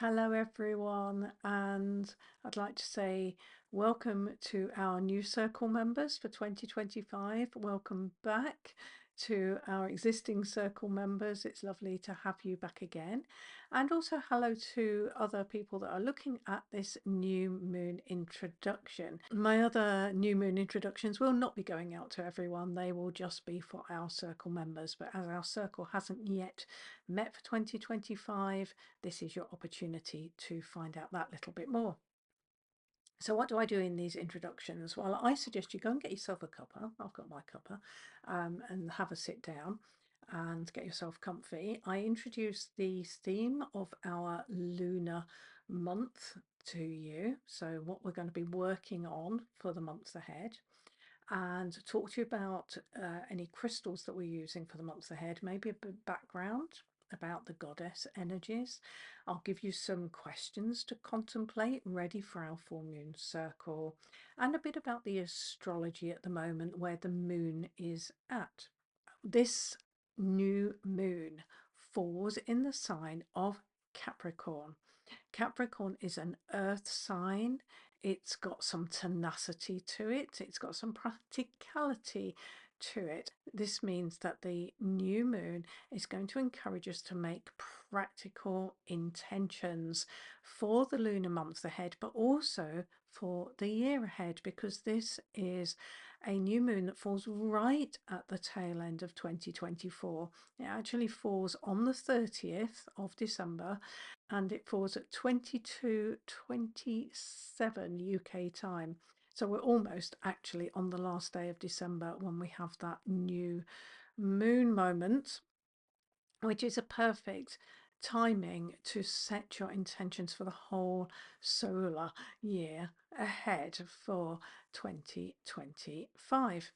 Hello, everyone, and I'd like to say welcome to our new circle members for 2025. Welcome back to our existing circle members. It's lovely to have you back again. And also, hello to other people that are looking at this new moon introduction. My other new moon introductions will not be going out to everyone, they will just be for our circle members. But as our circle hasn't yet met for 2025, this is your opportunity to find out that little bit more. So what do I do in these introductions? Well, I suggest you go and get yourself a cuppa. I've got my cuppa, and have a sit down and get yourself comfy. I introduce the theme of our lunar month to you. So what we're going to be working on for the months ahead, and talk to you about any crystals that we're using for the months ahead, maybe a bit background about the goddess energies. I'll give you some questions to contemplate, ready for our full moon circle, and a bit about the astrology at the moment, where the moon is at. This new moon falls in the sign of Capricorn. Capricorn is an earth sign. It's got some tenacity to it. It's got some practicality to it. This means that the new moon is going to encourage us to make practical intentions for the lunar months ahead, but also for the year ahead, because this is a new moon that falls right at the tail end of 2024. It actually falls on the 30th of December, and it falls at 22:27 UK time. So we're almost actually on the last day of December when we have that new moon moment, which is a perfect timing to set your intentions for the whole solar year ahead for 2025.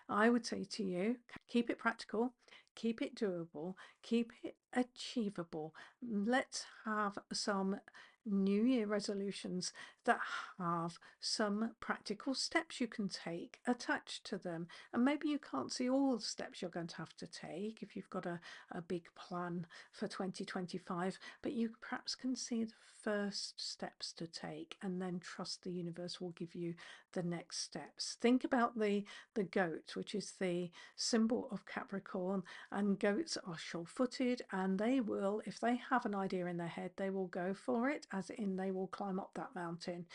I would say to you, keep it practical, keep it doable, keep it achievable. Let's have some New Year resolutions that have some practical steps you can take attached to them. And maybe you can't see all the steps you're going to have to take if you've got a big plan for 2025, but you perhaps can see the first steps to take and then trust the universe will give you the next steps. Think about the goat, which is the symbol of Capricorn, and goats are sure-footed, and they will, if they have an idea in their head, they will go for it, as in they will climb up that mountain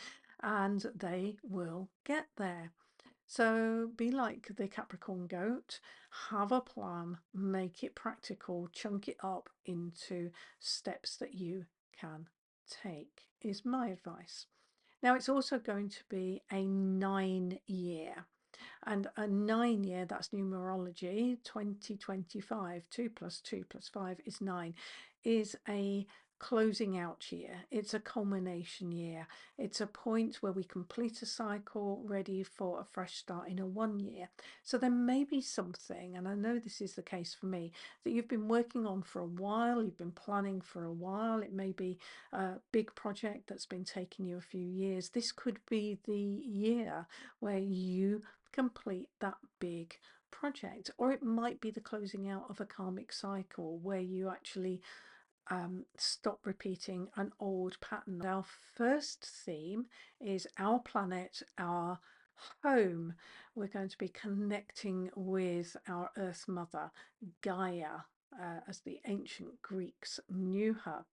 and they will get there. So be like the Capricorn goat, have a plan, make it practical, chunk it up into steps that you can take, is my advice. Now, it's also going to be a 9 year, and a 9 year, that's numerology, 2025, 2 plus 2 plus 5 is 9, is a closing out year. It's a culmination year. It's a point where we complete a cycle, ready for a fresh start in a 1 year. So there may be something, and I know this is the case for me, that you've been working on for a while, you've been planning for a while. It may be a big project that's been taking you a few years. This could be the year where you complete that big project, or it might be the closing out of a karmic cycle where you actually stop repeating an old pattern. Our first theme is our planet, our home. We're going to be connecting with our Earth Mother, Gaia, as the ancient Greeks knew her.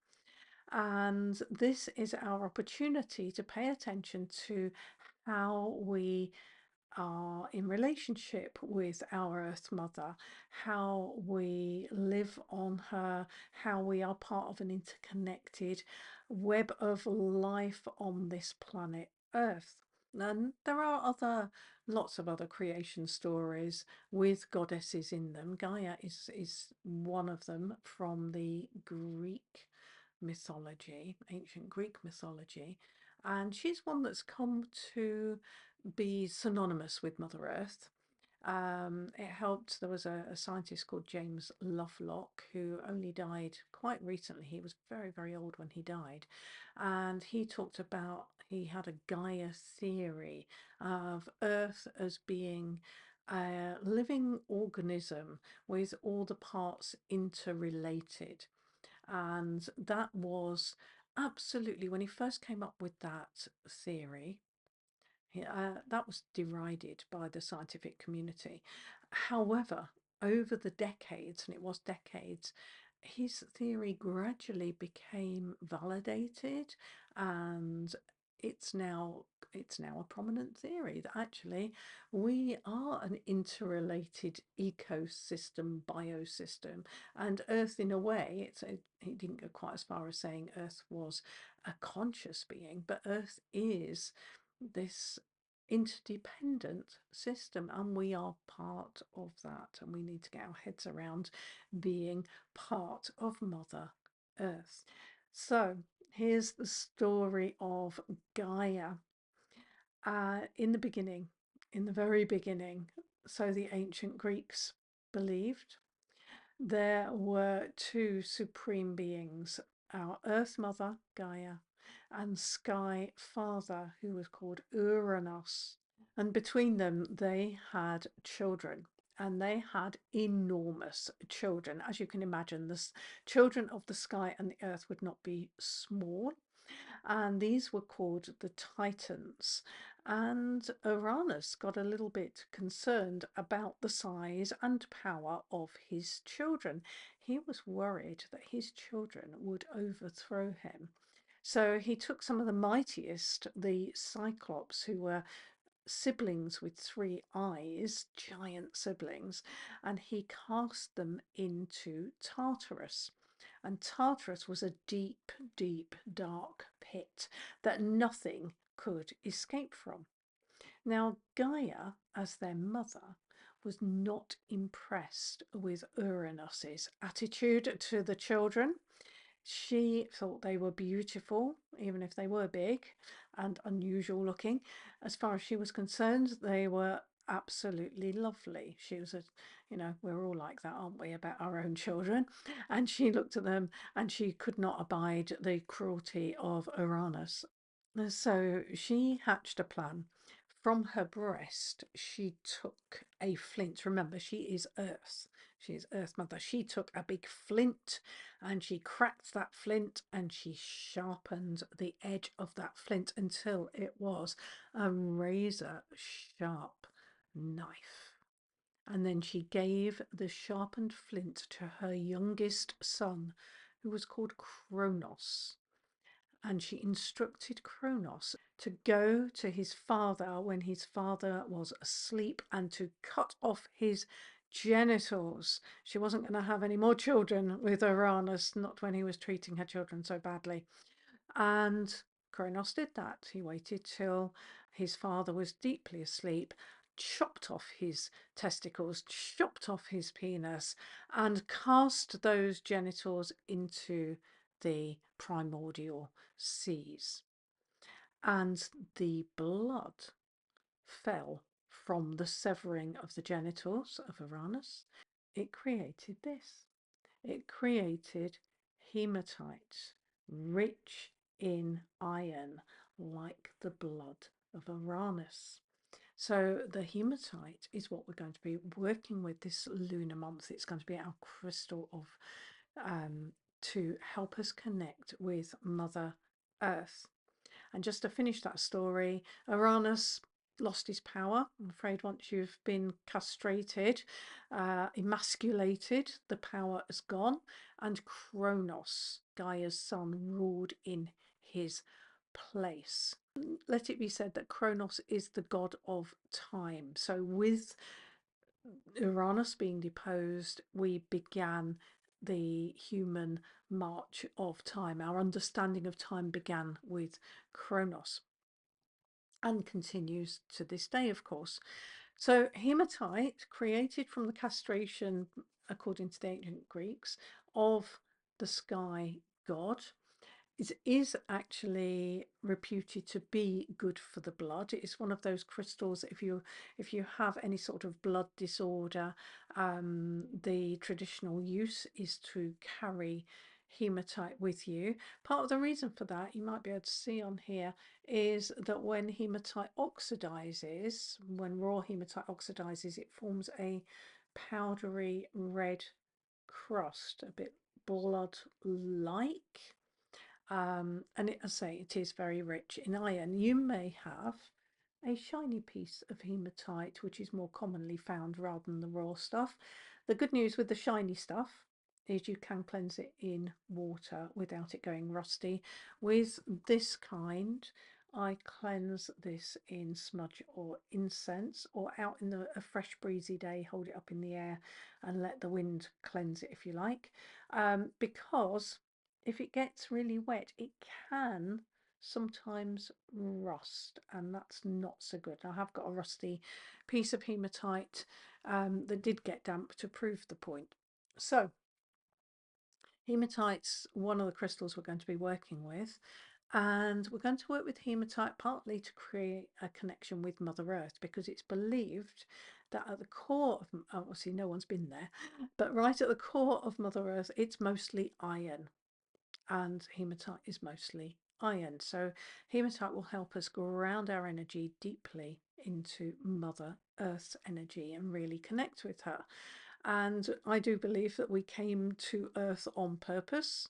And this is our opportunity to pay attention to how we are in relationship with our Earth Mother, how we live on her, how we are part of an interconnected web of life on this planet Earth. And there are lots of other creation stories with goddesses in them. Gaia is one of them from the Greek mythology, ancient Greek mythology, and she's one that's come to be synonymous with Mother Earth. It helped. There was a scientist called James Lovelock who only died quite recently. He was very, very old when he died. And he talked about, he had a Gaia theory of Earth as being a living organism with all the parts interrelated. And that was absolutely. When he first came up with that theory, that was derided by the scientific community. However, over the decades, and it was decades, his theory gradually became validated, and it's now it's now a prominent theory that actually we are an interrelated ecosystem, biosystem, and Earth, in a way, he didn't go quite as far as saying Earth was a conscious being, but Earth is this interdependent system, and we are part of that, and we need to get our heads around being part of Mother Earth. So here's the story of Gaia. In the beginning, in the very beginning, so the ancient Greeks believed, there were two supreme beings, our Earth Mother, Gaia, and Sky Father, who was called Uranus. And between them, they had children. And they had enormous children. As you can imagine, the children of the sky and the earth would not be small. And these were called the Titans. And Uranus got a little bit concerned about the size and power of his children. He was worried that his children would overthrow him. So he took some of the mightiest, the Cyclops, who were siblings with three eyes, giant siblings, and he cast them into Tartarus. And Tartarus was a deep, deep, dark pit that nothing could escape from. Now, Gaia, as their mother, was not impressed with Uranus's attitude to the children. She thought they were beautiful, even if they were big and unusual looking. As far as she was concerned, they were absolutely lovely. She was we're all like that, aren't we, about our own children? And she looked at them and she could not abide the cruelty of Uranus. So she hatched a plan. From her breast, she took a flint. Remember, she is Earth. She is Earth Mother. She took a big flint and she cracked that flint and she sharpened the edge of that flint until it was a razor sharp knife. And then she gave the sharpened flint to her youngest son, who was called Kronos. And she instructed Kronos to go to his father when his father was asleep and to cut off his genitals. She wasn't going to have any more children with Uranus, not when he was treating her children so badly. And Kronos did that. He waited till his father was deeply asleep, chopped off his testicles, chopped off his penis, and cast those genitals into the primordial seas. And the blood fell from the severing of the genitals of Uranus. It created this. It created hematite, rich in iron, like the blood of Uranus. So the hematite is what we're going to be working with this lunar month. It's going to be our crystal of to help us connect with Mother Earth. And just to finish that story, Uranus lost his power. I'm afraid once you've been castrated, emasculated, the power is gone. And Kronos, Gaia's son, ruled in his place. Let it be said that Kronos is the god of time. So with Uranus being deposed, we began the human march of time. Our understanding of time began with Kronos and continues to this day, of course. So hematite, created from the castration, according to the ancient Greeks, of the sky god, is actually reputed to be good for the blood. It is one of those crystals. If you have any sort of blood disorder, the traditional use is to carry hematite with you. Part of the reason for that, you might be able to see on here, is that when hematite oxidizes, when raw hematite oxidizes, it forms a powdery red crust, a bit blood-like. And I say it is very rich in iron. You may have a shiny piece of hematite, which is more commonly found rather than the raw stuff. The good news with the shiny stuff is you can cleanse it in water without it going rusty. With this kind, I cleanse this in smudge or incense, or out in a fresh breezy day, hold it up in the air and let the wind cleanse it if you like, because if it gets really wet, it can sometimes rust, and that's not so good. I have got a rusty piece of hematite that did get damp to prove the point. So hematite's one of the crystals we're going to be working with, and we're going to work with hematite partly to create a connection with Mother Earth, because it's believed that at the core of, obviously no one's been there, but right at the core of Mother Earth, it's mostly iron, and hematite is mostly iron. So hematite will help us ground our energy deeply into Mother Earth's energy and really connect with her. And I do believe that we came to Earth on purpose,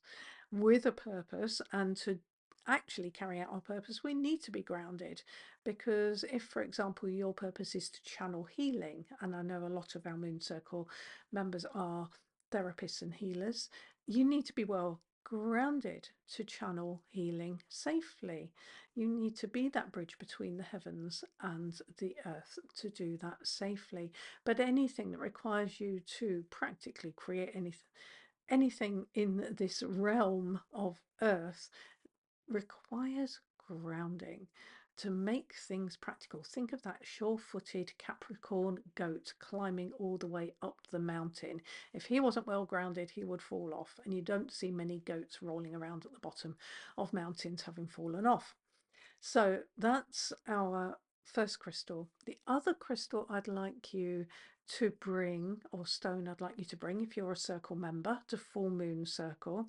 with a purpose, and to actually carry out our purpose, we need to be grounded. Because if, for example, your purpose is to channel healing, and I know a lot of our Moon Circle members are therapists and healers, you need to be well grounded to channel healing safely. You need to be that bridge between the heavens and the earth to do that safely. But anything that requires you to practically create anything in this realm of earth requires grounding to make things practical. Think of that sure-footed Capricorn goat climbing all the way up the mountain. If he wasn't well grounded, he would fall off, and you don't see many goats rolling around at the bottom of mountains having fallen off. So that's our first crystal. The other crystal I'd like you to bring, or stone I'd like you to bring if you're a circle member to Full Moon Circle,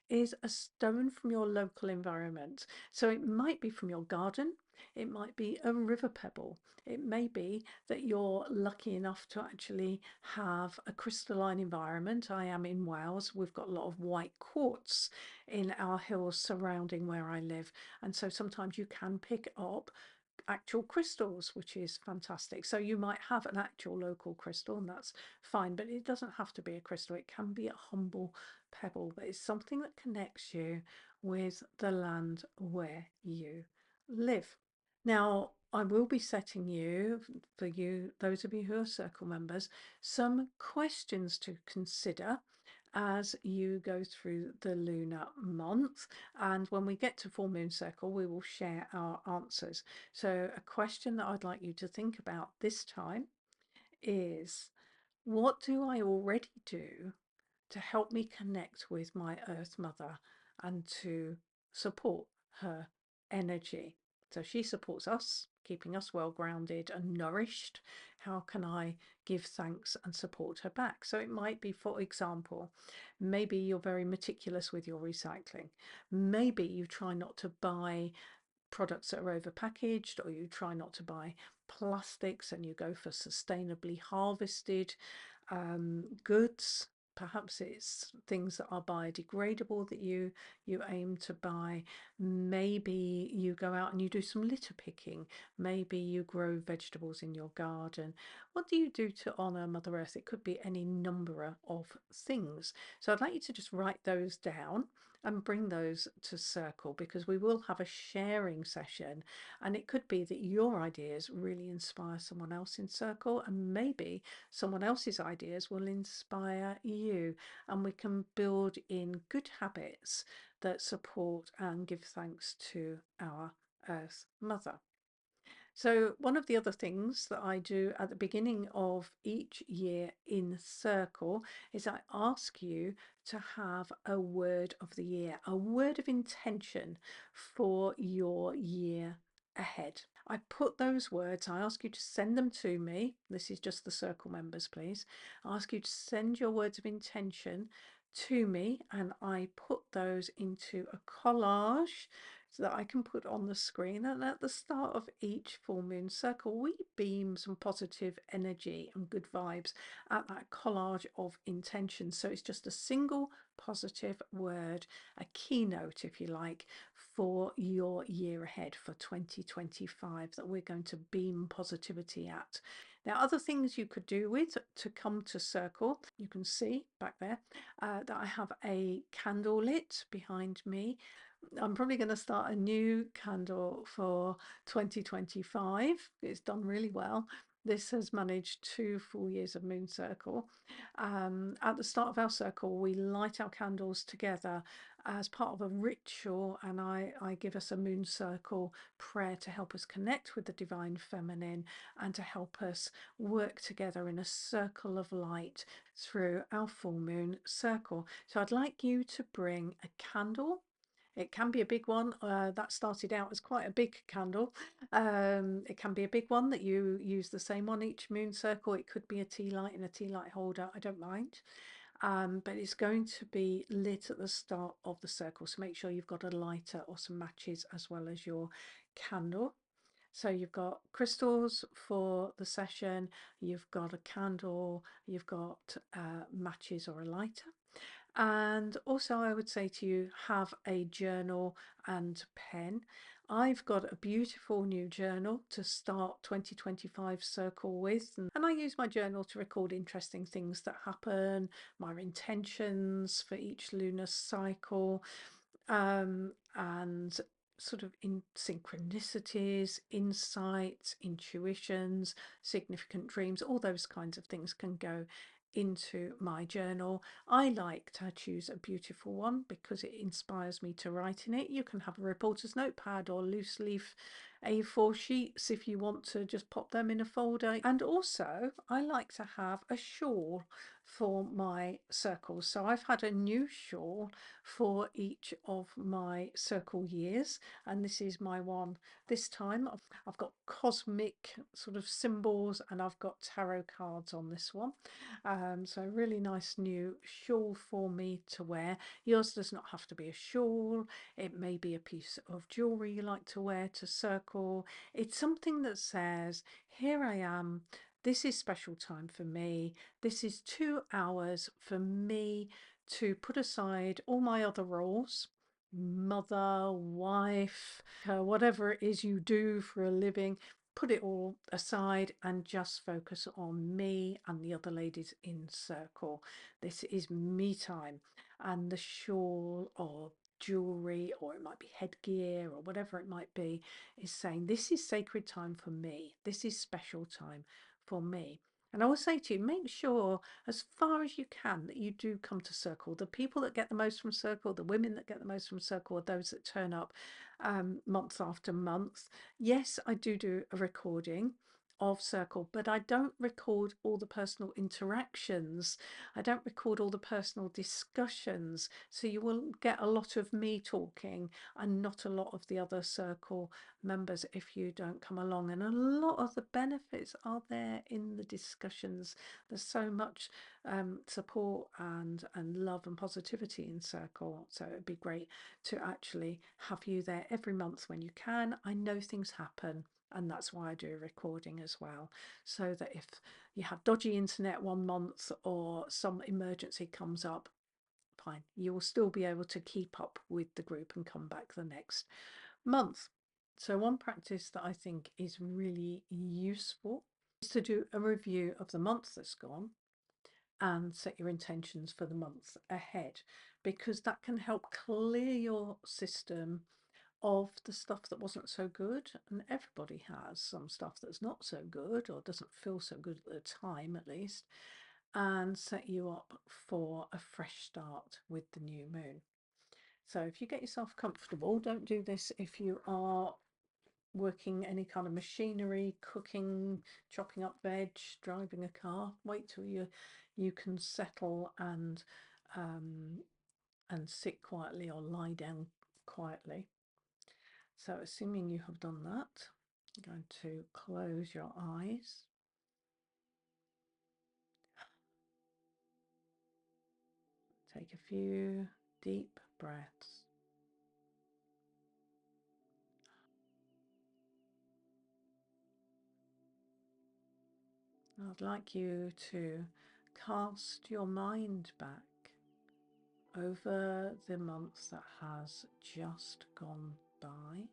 is a stone from your local environment. So it might be from your garden, it might be a river pebble, it may be that you're lucky enough to actually have a crystalline environment. I am in Wales, we've got a lot of white quartz in our hills surrounding where I live, and so sometimes you can pick up actual crystals, which is fantastic. So you might have an actual local crystal, and that's fine, but it doesn't have to be a crystal. It can be a humble pebble, but it's something that connects you with the land where you live. Now, I will be setting you, for you, those of you who are circle members, some questions to consider as you go through the lunar month. And when we get to full moon circle, we will share our answers. So a question that I'd like you to think about this time is, what do I already do to help me connect with my Earth Mother and to support her energy? So she supports us, keeping us well grounded and nourished. How can I give thanks and support her back? So it might be, for example, maybe you're very meticulous with your recycling. Maybe you try not to buy products that are overpackaged, or you try not to buy plastics and you go for sustainably harvested goods. Perhaps it's things that are biodegradable that you aim to buy. Maybe you go out and you do some litter picking. Maybe you grow vegetables in your garden. What do you do to honor Mother Earth? It could be any number of things. So I'd like you to just write those down and bring those to circle, because we will have a sharing session, and it could be that your ideas really inspire someone else in circle, and maybe someone else's ideas will inspire you, and we can build in good habits that support and give thanks to our Earth Mother. So one of the other things that I do at the beginning of each year in circle is I ask you to have a word of the year, a word of intention for your year ahead. I put those words, I ask you to send them to me. This is just the circle members, please. I ask you to send your words of intention to me, and I put those into a collage so that I can put on the screen. And at the start of each full moon circle, we beam some positive energy and good vibes at that collage of intentions. So it's just a single positive word, a keynote, if you like, for your year ahead for 2025 that we're going to beam positivity at. Now, other things you could do with to come to circle, you can see back there that I have a candle lit behind me. I'm probably going to start a new candle for 2025. It's done really well. This has managed 2 full years of moon circle. At the start of our circle, we light our candles together as part of a ritual, and I give us a moon circle prayer to help us connect with the divine feminine and to help us work together in a circle of light through our full moon circle. So I'd like you to bring a candle. It can be a big one. That started out as quite a big candle. It can be a big one that you use the same one each moon circle. It could be a tea light in a tea light holder. I don't mind. But it's going to be lit at the start of the circle. So make sure you've got a lighter or some matches as well as your candle. So you've got crystals for the session, you've got a candle, you've got matches or a lighter. And also I would say to you, have a journal and pen. I've got a beautiful new journal to start 2025 circle with, and I use my journal to record interesting things that happen, my intentions for each lunar cycle, and sort of in synchronicities, insights, intuitions, significant dreams, all those kinds of things can go into my journal. I like to choose a beautiful one because it inspires me to write in it. You can have a reporter's notepad or loose leaf A4 sheets if you want to just pop them in a folder. And also I like to have a shawl for my circles. So I've had a new shawl for each of my circle years, and this is my one this time. I've got cosmic sort of symbols and I've got tarot cards on this one. So a really nice new shawl for me to wear. Yours does not have to be a shawl. It may be a piece of jewelry you like to wear to circle. It's something that says, here I am. This is special time for me. This is 2 hours for me to put aside all my other roles, mother, wife, whatever it is you do for a living. Put it all aside and just focus on me and the other ladies in circle. This is me time. And the shawl or jewelry, or it might be headgear or whatever it might be, is saying this is sacred time for me. This is special time for me. And I will say to you, make sure as far as you can that you do come to circle. The people that get the most from circle, the women that get the most from circle, are those that turn up month after month. Yes, I do a recording of circle, but I don't record all the personal interactions. I don't record all the personal discussions. So you will get a lot of me talking and not a lot of the other circle members if you don't come along. And a lot of the benefits are there in the discussions. There's so much support and love and positivity in circle. So it'd be great to actually have you there every month when you can. I know things happen, and that's why I do a recording as well, so that if you have dodgy internet one month or some emergency comes up, fine, you will still be able to keep up with the group and come back the next month. So one practice that I think is really useful is to do a review of the month that's gone and set your intentions for the month ahead, because that can help clear your system of the stuff that wasn't so good. And everybody has some stuff that's not so good or doesn't feel so good at the time, at least, and set you up for a fresh start with the new moon. So if you get yourself comfortable, don't do this if you are working any kind of machinery, cooking, chopping up veg, driving a car. Wait till you can settle and sit quietly or lie down quietly. So assuming you have done that, I'm going to close your eyes. Take a few deep breaths. I'd like you to cast your mind back over the month that has just gone by.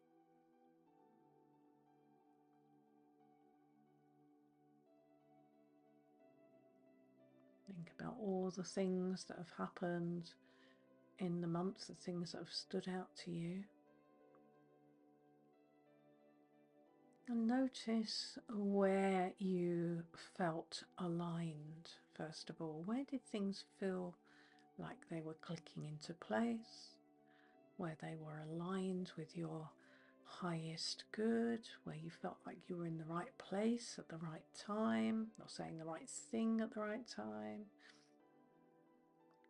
Think about all the things that have happened in the month, the things that have stood out to you. And notice where you felt aligned, first of all. Where did things feel like they were clicking into place? Where they were aligned with your highest good, where you felt like you were in the right place at the right time, or saying the right thing at the right time,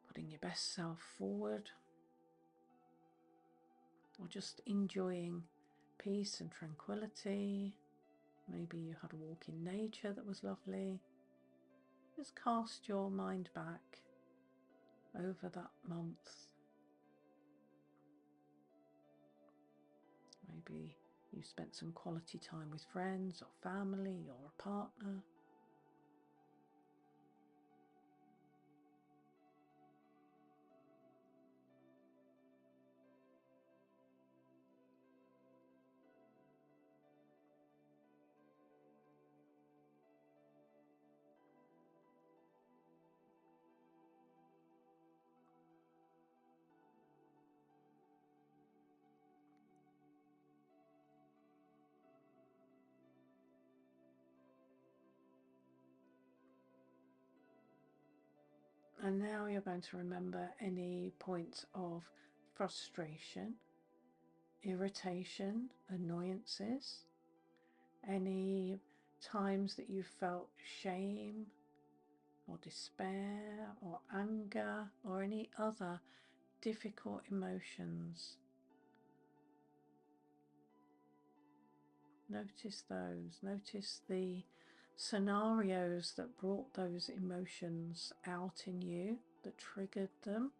putting your best self forward, or just enjoying peace and tranquility. Maybe you had a walk in nature that was lovely. Just cast your mind back over that month. Maybe you spent some quality time with friends or family or a partner. And now you're going to remember any points of frustration, irritation, annoyances, any times that you felt shame or despair or anger or any other difficult emotions. Notice those. Notice the scenarios that brought those emotions out in you, that triggered them.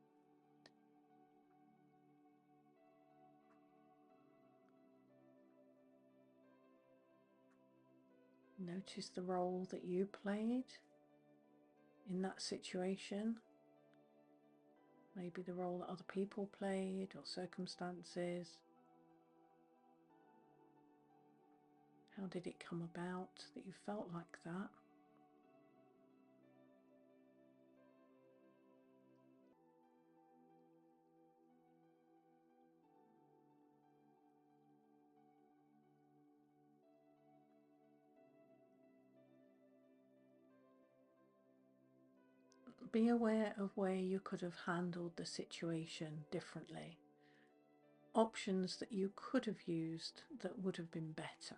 Notice the role that you played in that situation. Maybe the role that other people played or circumstances. How did it come about that you felt like that? Be aware of where you could have handled the situation differently. Options that you could have used that would have been better.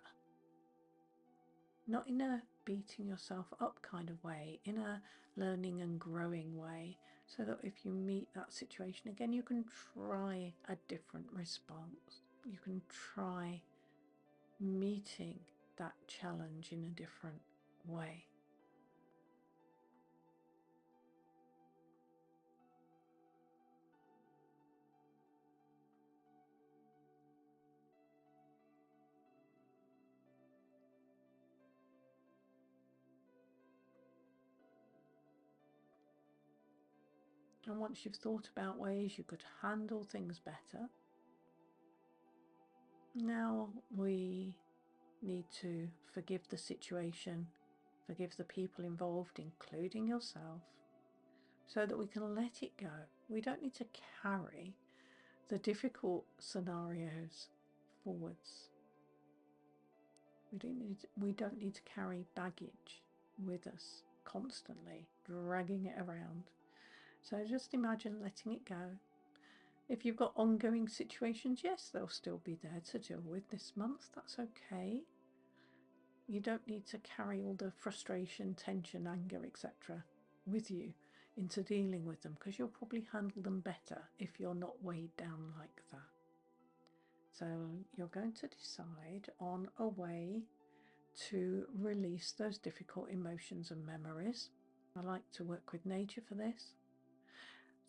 Not in a beating yourself up kind of way, in a learning and growing way, so that if you meet that situation again, you can try a different response. You can try meeting that challenge in a different way. And once you've thought about ways you could handle things better, now we need to forgive the situation, forgive the people involved, including yourself, so that we can let it go. We don't need to carry the difficult scenarios forwards. We don't need to carry baggage with us constantly, dragging it around. So just imagine letting it go. If you've got ongoing situations, yes, they'll still be there to deal with this month. That's okay. You don't need to carry all the frustration, tension, anger, etc. with you into dealing with them, because you'll probably handle them better if you're not weighed down like that. So you're going to decide on a way to release those difficult emotions and memories. I like to work with nature for this.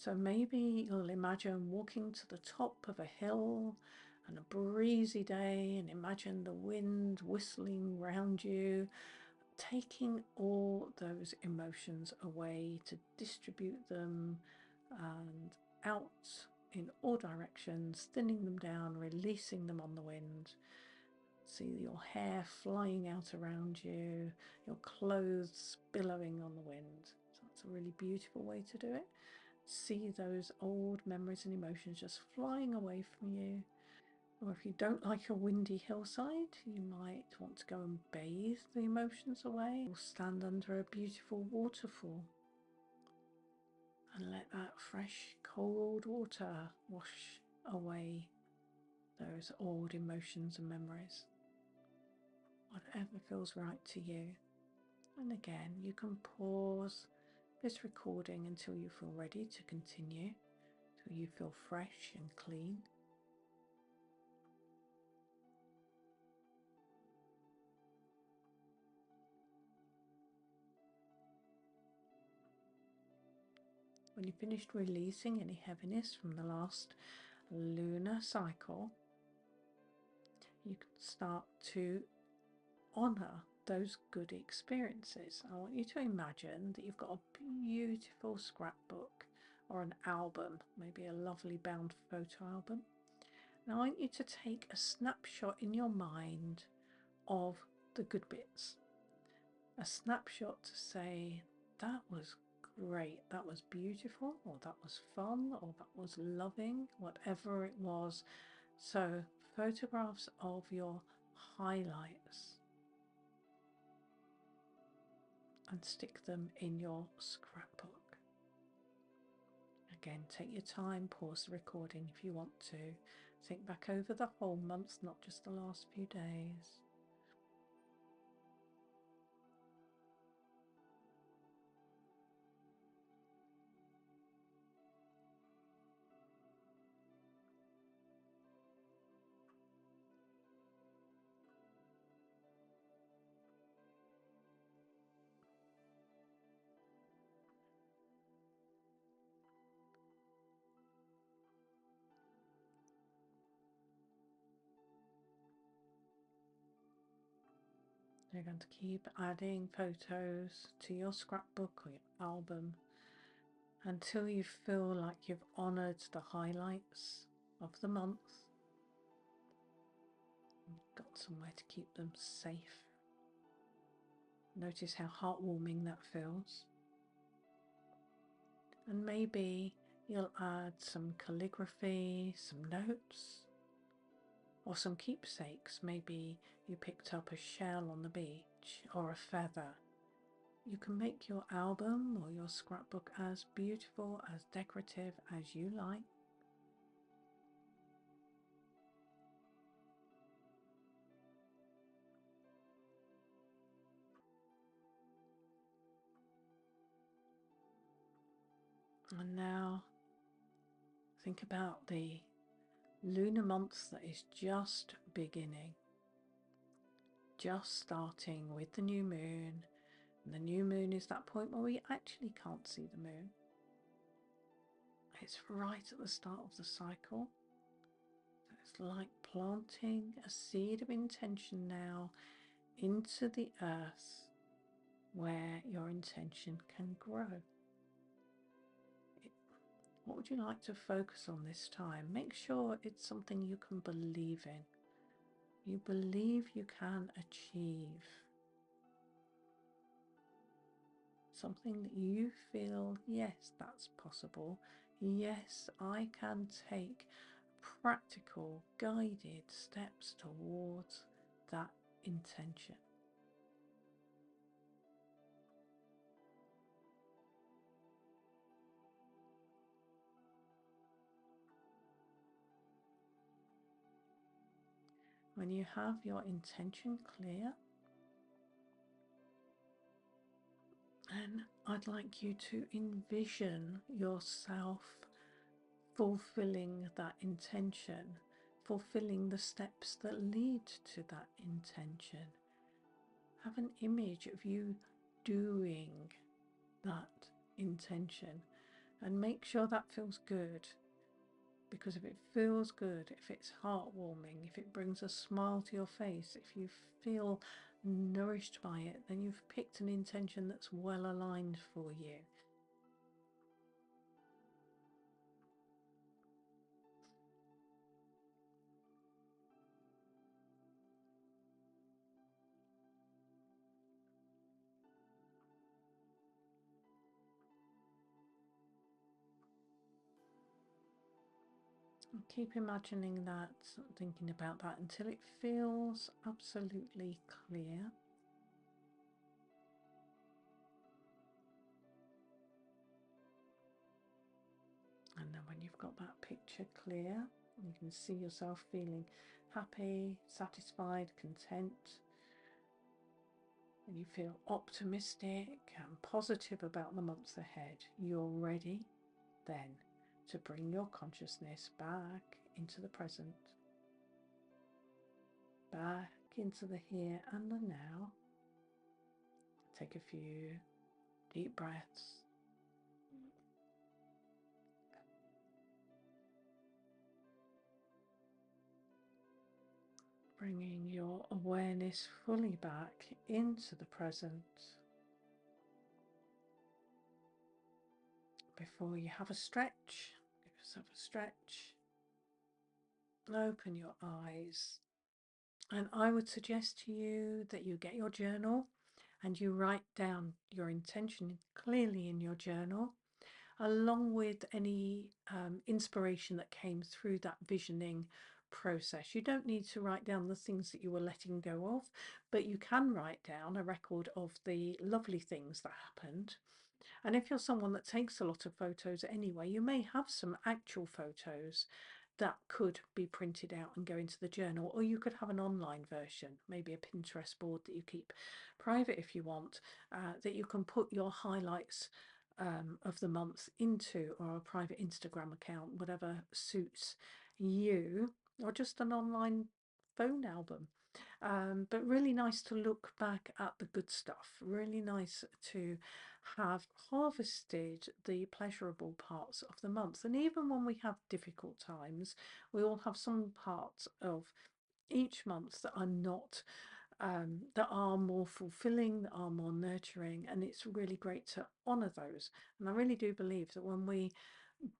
So maybe you'll imagine walking to the top of a hill and a breezy day, and imagine the wind whistling round you, taking all those emotions away to distribute them and out in all directions, thinning them down, releasing them on the wind. See your hair flying out around you, your clothes billowing on the wind. So that's a really beautiful way to do it. See those old memories and emotions just flying away from you. Or if you don't like a windy hillside, you might want to go and bathe the emotions away, or stand under a beautiful waterfall and let that fresh, cold water wash away those old emotions and memories. Whatever feels right to you. And again, you can pause this recording until you feel ready to continue, till you feel fresh and clean. When you've finished releasing any heaviness from the last lunar cycle, you can start to honour those good experiences. I want you to imagine that you've got a beautiful scrapbook or an album, maybe a lovely bound photo album. And I want you to take a snapshot in your mind of the good bits. A snapshot to say, that was great, that was beautiful, or that was fun, or that was loving, whatever it was. So photographs of your highlights and stick them in your scrapbook. Again, take your time, pause the recording if you want to. Think back over the whole month, not just the last few days. You're going to keep adding photos to your scrapbook or your album until you feel like you've honoured the highlights of the month. You've got somewhere to keep them safe. Notice how heartwarming that feels. And maybe you'll add some calligraphy, some notes, or some keepsakes. Maybe you picked up a shell on the beach or a feather. You can make your album or your scrapbook as beautiful, as decorative as you like. And now think about the lunar month that is just beginning, just starting with the new moon. And the new moon is that point where we actually can't see the moon. It's right at the start of the cycle. It's like planting a seed of intention now into the earth where your intention can grow. What would you like to focus on this time? Make sure it's something you can believe in. You believe you can achieve. Something that you feel, yes, that's possible. Yes, I can take practical, guided steps towards that intention. When you have your intention clear, then I'd like you to envision yourself fulfilling that intention, fulfilling the steps that lead to that intention. Have an image of you doing that intention and make sure that feels good. Because if it feels good, if it's heartwarming, if it brings a smile to your face, if you feel nourished by it, then you've picked an intention that's well aligned for you. Keep imagining that, thinking about that until it feels absolutely clear. And then when you've got that picture clear, you can see yourself feeling happy, satisfied, content, and you feel optimistic and positive about the months ahead. You're ready then to bring your consciousness back into the present, back into the here and the now. Take a few deep breaths. Bringing your awareness fully back into the present. Before you have a stretch, give yourself a stretch. Open your eyes. And I would suggest to you that you get your journal and you write down your intention clearly in your journal, along with any inspiration that came through that visioning process. You don't need to write down the things that you were letting go of, but you can write down a record of the lovely things that happened. And if you're someone that takes a lot of photos anyway, you may have some actual photos that could be printed out and go into the journal, or you could have an online version, maybe a Pinterest board that you keep private if you want, that you can put your highlights of the month into, or a private Instagram account, whatever suits you, or just an online phone album. But really nice to look back at the good stuff, really nice to have harvested the pleasurable parts of the month. And even when we have difficult times, we all have some parts of each month that are not that are more fulfilling, that are more nurturing, and it's really great to honor those. And I really do believe that when we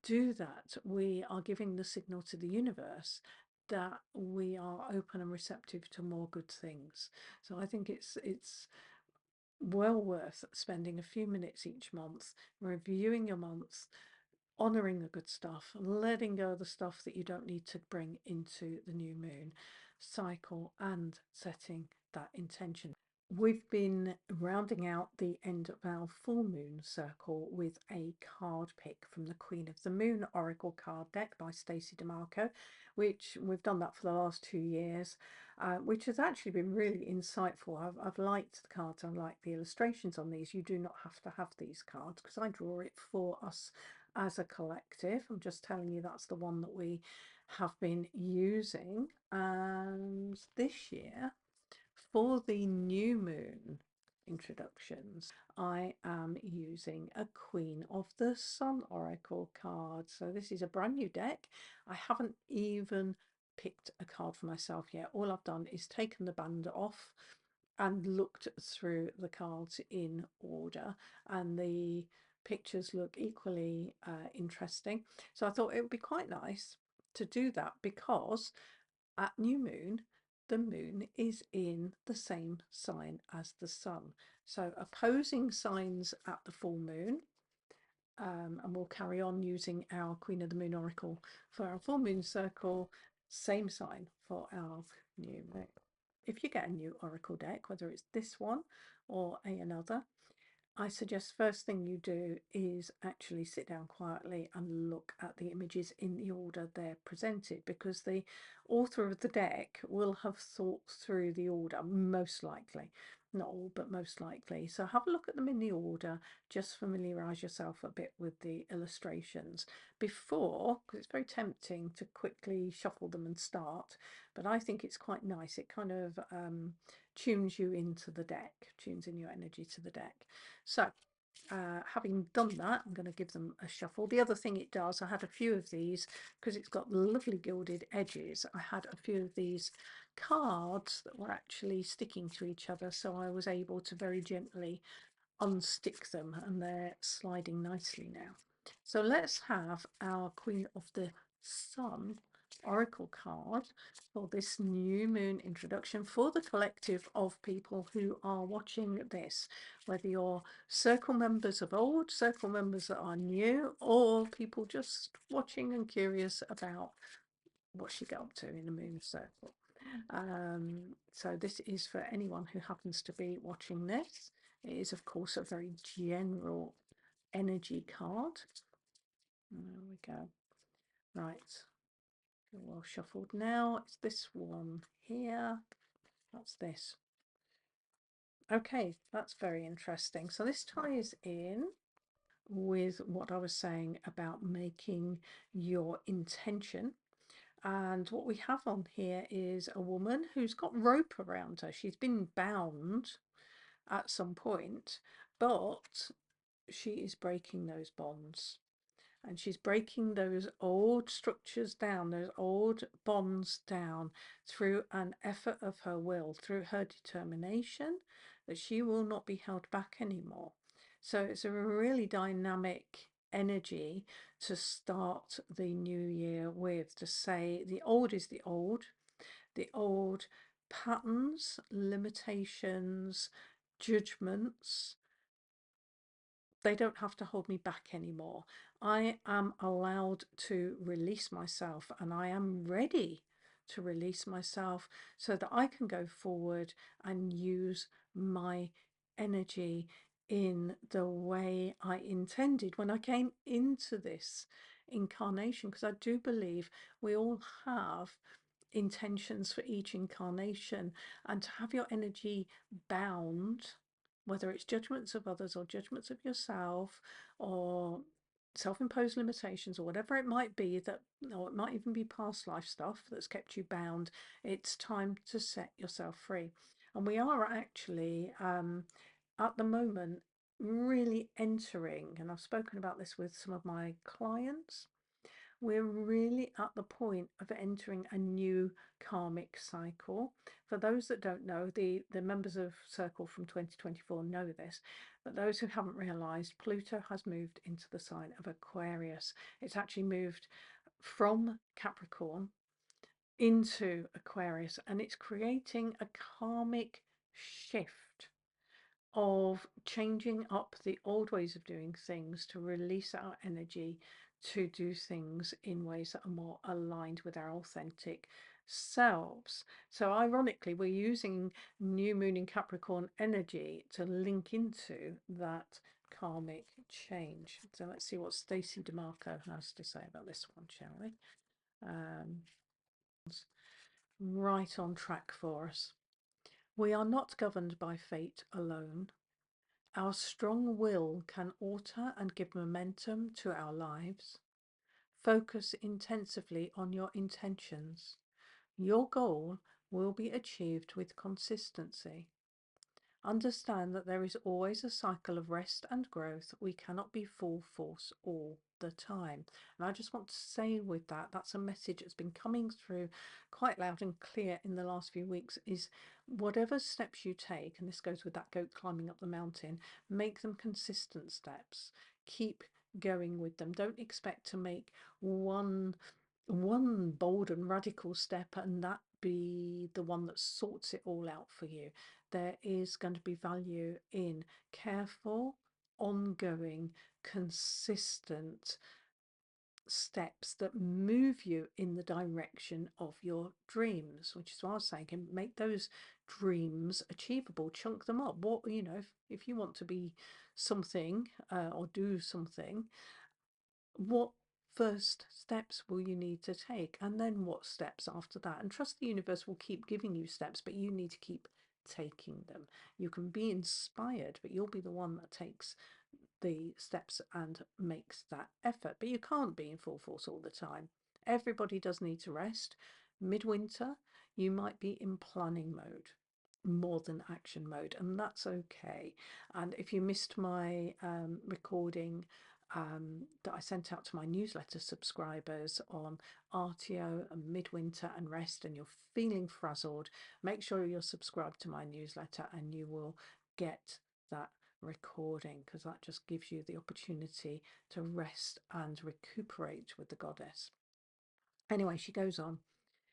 do that, we are giving the signal to the universe that we are open and receptive to more good things. So I think it's well worth spending a few minutes each month reviewing your month, honoring the good stuff, letting go of the stuff that you don't need to bring into the new moon cycle, and setting that intention. We've been rounding out the end of our full moon circle with a card pick from the Queen of the Moon Oracle card deck by Stacey DeMarco, which we've done that for the last 2 years, which has actually been really insightful. I've liked the cards, I like the illustrations on these. You do not have to have these cards because I draw it for us as a collective. I'm just telling you that's the one that we have been using. And this year, for the new moon introductions, I am using a Queen of the Sun Oracle card. So this is a brand new deck. I haven't even picked a card for myself yet. All I've done is taken the band off and looked through the cards in order, and the pictures look equally interesting. So I thought it would be quite nice to do that because at new moon, the moon is in the same sign as the sun. So opposing signs at the full moon. And we'll carry on using our Queen of the Moon Oracle for our full moon circle, same sign for our new moon. If you get a new Oracle deck, whether it's this one or another, I suggest first thing you do is actually sit down quietly and look at the images in the order they're presented, because the author of the deck will have thought through the order, most likely. Not all, but most likely. So have a look at them in the order, just familiarise yourself a bit with the illustrations before, because it's very tempting to quickly shuffle them and start, but I think it's quite nice. It kind of tunes you into the deck, tunes in your energy to the deck. So having done that, I'm going to give them a shuffle. The other thing it does, I had a few of these because it's got lovely gilded edges. I had a few of these cards that were actually sticking to each other, so I was able to very gently unstick them, and they're sliding nicely now. So let's have our Queen of the Sun oracle card for this new moon introduction for the collective of people who are watching this, whether you're circle members of old, circle members that are new, or people just watching and curious about what she got up to in a moon circle. So this is for anyone who happens to be watching this. It is, of course, a very general energy card. There we go. Right. Well shuffled now. It's this one here. That's this. Okay, that's very interesting. So this ties in with what I was saying about making your intention. And what we have on here is a woman who's got rope around her. She's been bound at some point, but she is breaking those bonds. And she's breaking those old structures down, those old bonds down through an effort of her will, through her determination that she will not be held back anymore. So it's a really dynamic energy to start the new year with, to say the old is the old patterns, limitations, judgments, they don't have to hold me back anymore. I am allowed to release myself, and I am ready to release myself so that I can go forward and use my energy in the way I intended when I came into this incarnation, because I do believe we all have intentions for each incarnation, and to have your energy bound, whether it's judgments of others or judgments of yourself or self-imposed limitations or whatever it might be, that, or it might even be past life stuff that's kept you bound, it's time to set yourself free. And we are actually at the moment really entering, and I've spoken about this with some of my clients, we're really at the point of entering a new karmic cycle. For those that don't know, the members of Circle from 2024 know this, but those who haven't realised, Pluto has moved into the sign of Aquarius. It's actually moved from Capricorn into Aquarius, and it's creating a karmic shift of changing up the old ways of doing things to release our energy to do things in ways that are more aligned with our authentic selves. So ironically, we're using new moon in Capricorn energy to link into that karmic change. So let's see what Stacey DeMarco has to say about this one, shall we? Right on track for us. We are not governed by fate alone. Our strong will can alter and give momentum to our lives. Focus intensively on your intentions. Your goal will be achieved with consistency. Understand that there is always a cycle of rest and growth. We cannot be full force all the time. And I just want to say with that, that's a message that's been coming through quite loud and clear in the last few weeks, is whatever steps you take, and this goes with that goat climbing up the mountain, make them consistent steps. Keep going with them. Don't expect to make one bold and radical step and that be the one that sorts it all out for you. There is going to be value in careful, ongoing, consistent steps that move you in the direction of your dreams, which is what I was saying, and make those dreams achievable. Chunk them up. What, you know, if you want to be something or do something, what first steps will you need to take, and then what steps after that? And trust the universe will keep giving you steps, but you need to keep taking them. You can be inspired, but you'll be the one that takes the steps and makes that effort. But you can't be in full force all the time. Everybody does need to rest. Midwinter, you might be in planning mode more than action mode, and that's okay. And if you missed my recording that I sent out to my newsletter subscribers on RTO and midwinter and rest, and you're feeling frazzled, make sure you're subscribed to my newsletter and you will get that recording, because that just gives you the opportunity to rest and recuperate with the goddess. Anyway, she goes on.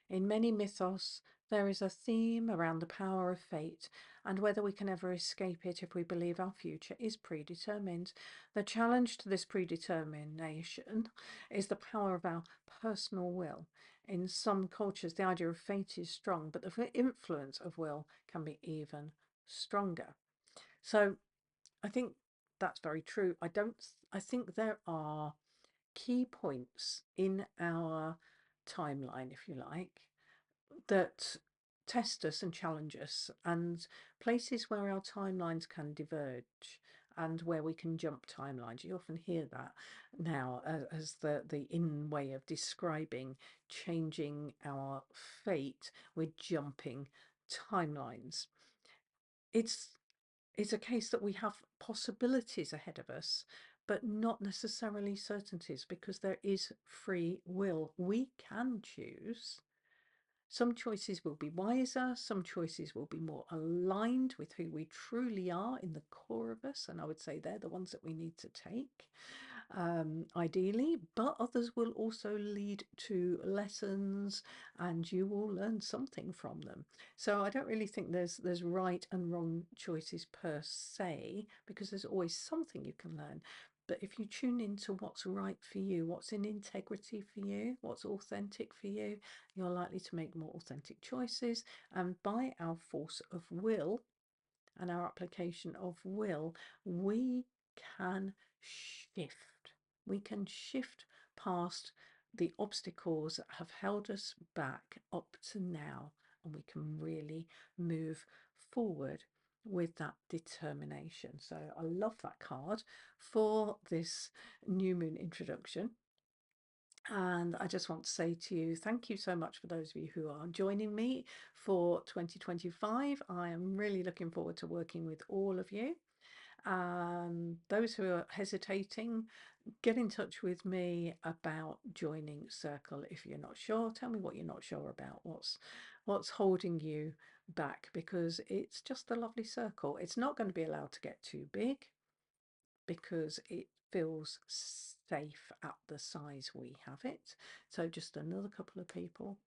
In many mythos, there is a theme around the power of fate and whether we can ever escape it if we believe our future is predetermined. The challenge to this predetermination is the power of our personal will. In some cultures, the idea of fate is strong, but the influence of will can be even stronger. So I think that's very true. I think there are key points in our timeline, if you like, that test us and challenge us, and places where our timelines can diverge and where we can jump timelines. You often hear that now as the in way of describing changing our fate. We're jumping timelines. It's a case that we have possibilities ahead of us, but not necessarily certainties, because there is free will. We can choose. Some choices will be wiser, some choices will be more aligned with who we truly are in the core of us, and I would say they're the ones that we need to take, ideally, but others will also lead to lessons and you will learn something from them. So I don't really think there's right and wrong choices per se, because there's always something you can learn. But if you tune into what's right for you, what's in integrity for you, what's authentic for you, you're likely to make more authentic choices. And by our force of will and our application of will, we can shift. We can shift past the obstacles that have held us back up to now, and we can really move forward with that determination. So I love that card for this new moon introduction. And I just want to say to you, thank you so much for those of you who are joining me for 2025. I am really looking forward to working with all of you. Those who are hesitating, get in touch with me about joining Circle if you're not sure. Tell me what you're not sure about, what's holding you back, because it's just a lovely circle. It's not going to be allowed to get too big because it feels safe at the size we have it. So just another couple of people.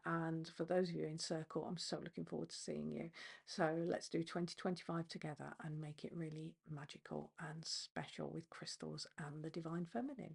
And for those of you in Circle, I'm so looking forward to seeing you. So let's do 2025 together and make it really magical and special with crystals and the divine feminine.